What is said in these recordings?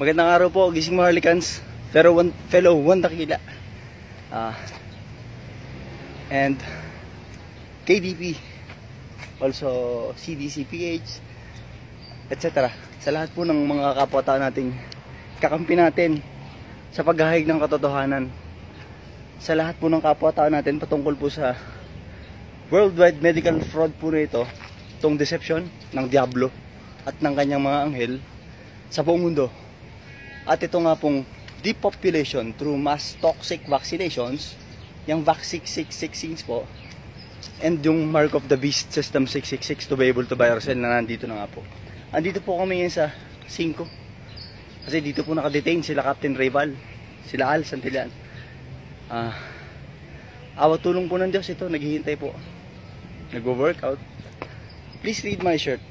Magandang araw po, gising Maharlikans, fellow One Dakila, and KDP, also CDC-PH, etc. Sa lahat po ng mga kapwa-tao nating kakampi natin sa paghahayag ng katotohanan. Sa lahat po ng kapwa-tao natin patungkol po sa worldwide medical fraud po na ito, itong deception ng Diablo at ng kanyang mga anghel sa buong mundo. At ito nga pong depopulation through mass toxic vaccinations, yung Vax 666 po, and yung Mark of the Beast System 666 to be able to buy or sell na nandito na nga po. Andito po kami ngayon sa 5. Kasi dito po nakadetain sila Captain Rival, sila Al Santillan. Awat tulong po ng Diyos ito, naghihintay po. Nagwo-workout. Please read my shirt.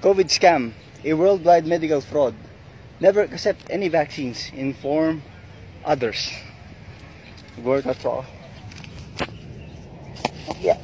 COVID scam, a worldwide medical fraud. Never accept any vaccines. Inform others. Workout po. Yeah.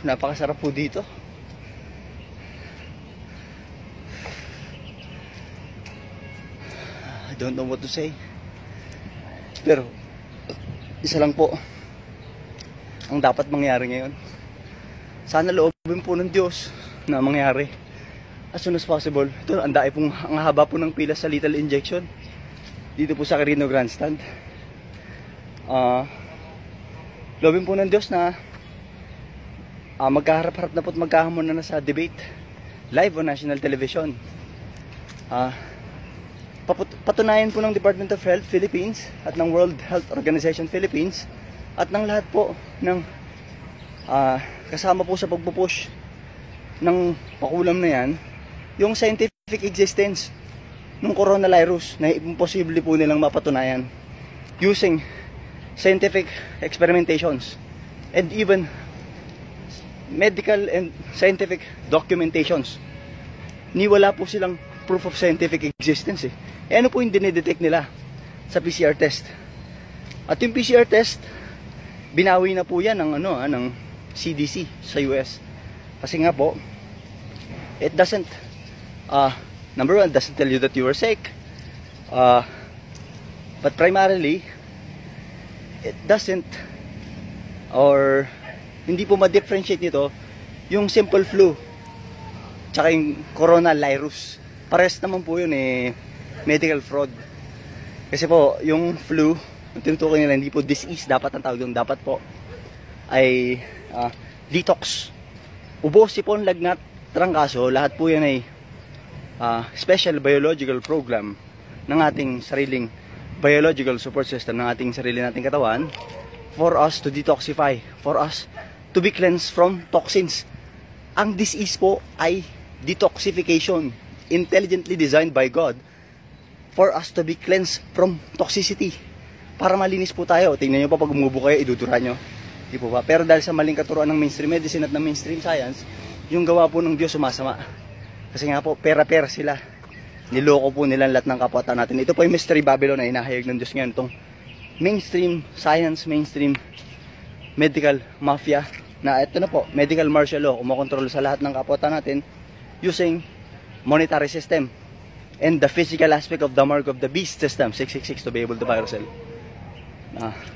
Napakasarap po dito. I don't know what to say. Pero isa lang po ang dapat mangyari ngayon. Sana loobin po ng Diyos na mangyari as soon as possible. Ito, ang haba po ng pila sa lethal injection dito po sa Quirino Grandstand. Loobin po ng Diyos na magkaharap-harap na po at magkahamon na sa debate live on national television. Patunayan po ng Department of Health Philippines at ng World Health Organization Philippines at ng lahat po ng kasama po sa pagpupush ng pakulam na yan, yung scientific existence ng coronavirus na imposible po nilang mapatunayan using scientific experimentations and even medical and scientific documentations. Wala po silang proof of scientific existence ano po yung dinidetect nila sa PCR test? At yung PCR test, binawi na po yan ng CDC sa US. Kasi nga po, it doesn't number one, doesn't tell you that you are sick, but primarily it doesn't, or hindi po ma-differentiate nito yung simple flu tsaka yung coronavirus. Pares naman po yun medical fraud. Kasi po yung flu, yung tinutukoy nila, hindi po disease dapat ang tawag doon. Dapat po ay detox. Ubo, sipon, lagnat, trangkaso, lahat po yan ay special biological program ng ating sariling biological support system ng ating sarili nating katawan for us to detoxify, for us to be cleansed from toxins. Ang disease po ay detoxification, intelligently designed by God for us to be cleansed from toxicity. Para malinis po tayo. Tingnan nyo pa pag umubo kayo, idudura nyo. Di po ba? Pero dahil sa maling katuruan ng mainstream medicine at ng mainstream science, yung gawa po ng Diyos sumasama. Kasi nga po, pera-pera sila. Niloko po nila lahat ng kapwa natin. Ito po yung mystery Babylon na hinahayag ng Diyos ngayon. Itong mainstream science, mainstream medical mafia, na ito na po, medical martial law, kumokontrol sa lahat ng kapwa natin using monetary system and the physical aspect of the Mark of the Beast System 666 to be able to buy or sell.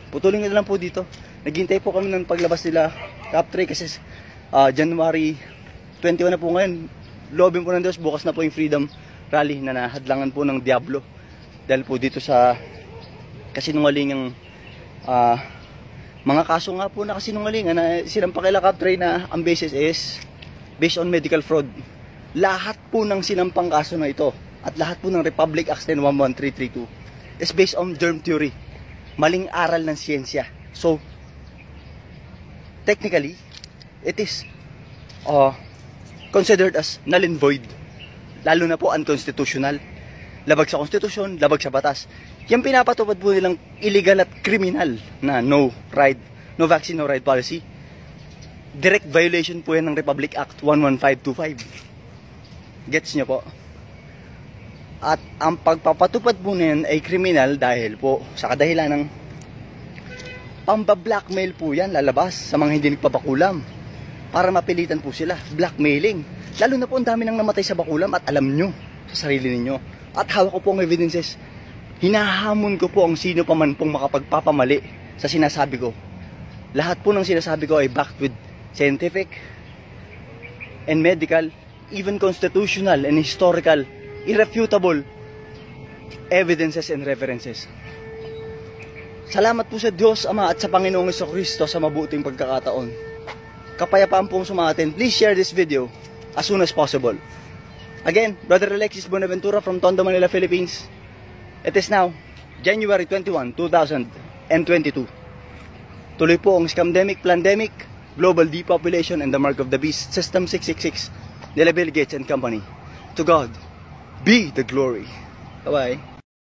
Putulin nila lang po dito. Naghintay po kami ng paglabas nila Cap 3 kasi January 21 na po ngayon. Loobin po ng Diyos, bukas na po yung Freedom Rally na nahadlangan po ng Diablo dahil po dito sa kasinungalingang mga kaso nga po na kasinungalingan na sinampang kila Cap 3 na ang basis is based on medical fraud. Lahat po ng sinampang kaso na ito at lahat po ng Republic Act 11332 is based on germ theory, maling aral ng siyensya. So technically it is considered as null and void, lalo na po unconstitutional. labag sa konstitusyon, labag sa batas. Yung pinapatupad po nilang illegal at criminal na no vaccine, no ride policy. Direct violation po yan ng Republic Act 11525. Gets nyo po? At ang pagpapatupad po niyan ay criminal dahil po sa kadahilan ng pamba-blackmail po yan lalabas sa mga hindi nagpapakulam para mapilitan po sila. Blackmailing. Lalo na po ang dami nang namatay sa bakulam at alam nyo sa sarili ninyo. At hawak ko po ang evidences. Hinahamon ko po ang sino pa man pong makapagpapamali sa sinasabi ko. Lahat po ng sinasabi ko ay backed with scientific and medical, even constitutional and historical, irrefutable evidences and references. Salamat po sa Diyos Ama at sa Panginoong Jesucristo sa mabuting pagkakataon. Kapayapaan pong sumatin. Please share this video as soon as possible. Again, Brother Alexis Bonaventura from Tondo, Manila, Philippines. It is now January 21, 2022. Tuloy po ang scamdemic, plandemic, global depopulation, and the mark of the beast, System 666, nila Bill Gates and Company. To God be the glory. Bye-bye.